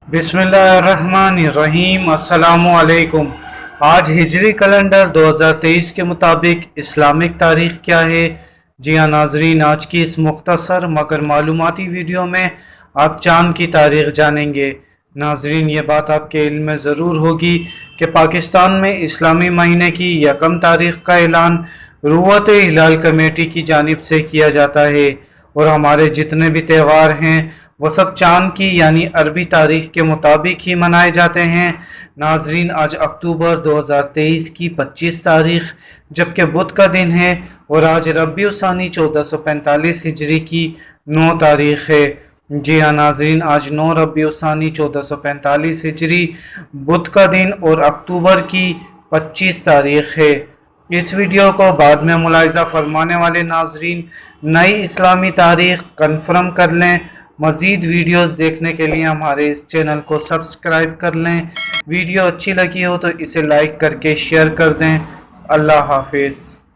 बिस्मिल्लाहिर्रहमानिर्रहीम। अस्सलामुअलैकुम। आज हिजरी कैलेंडर 2023 के मुताबिक इस्लामिक तारीख़ क्या है? जी हाँ नाजरीन, आज की इस मुख्तसर मगर मालूमाती वीडियो में आप चाँद की तारीख़ जानेंगे। नाजरीन, ये बात आपके इल्म में ज़रूर होगी कि पाकिस्तान में इस्लामी महीने की 1 तारीख़ का ऐलान रुवत हिलाल कमेटी की जानिब से किया जाता है और हमारे जितने भी त्यौहार हैं वो सब चाँद की यानी अरबी तारीख के मुताबिक ही मनाए जाते हैं। नाजरीन, आज अक्टूबर 2023 की 25 तारीख जबकि बुध का दिन है और आज रबीउल सानी 1445 हिजरी की 9 तारीख है। जी हाँ नाजरीन, आज 9 रबीउल सानी 1445 हिजरी बुध का दिन और अक्टूबर की 25 तारीख है। इस वीडियो को बाद में मुलाहिज़ा फरमाने वाले नाजरीन नई इस्लामी तारीख कन्फर्म कर लें। मज़ीद वीडियोस देखने के लिए हमारे इस चैनल को सब्सक्राइब कर लें। वीडियो अच्छी लगी हो तो इसे लाइक करके शेयर कर दें। अल्लाह हाफिज़।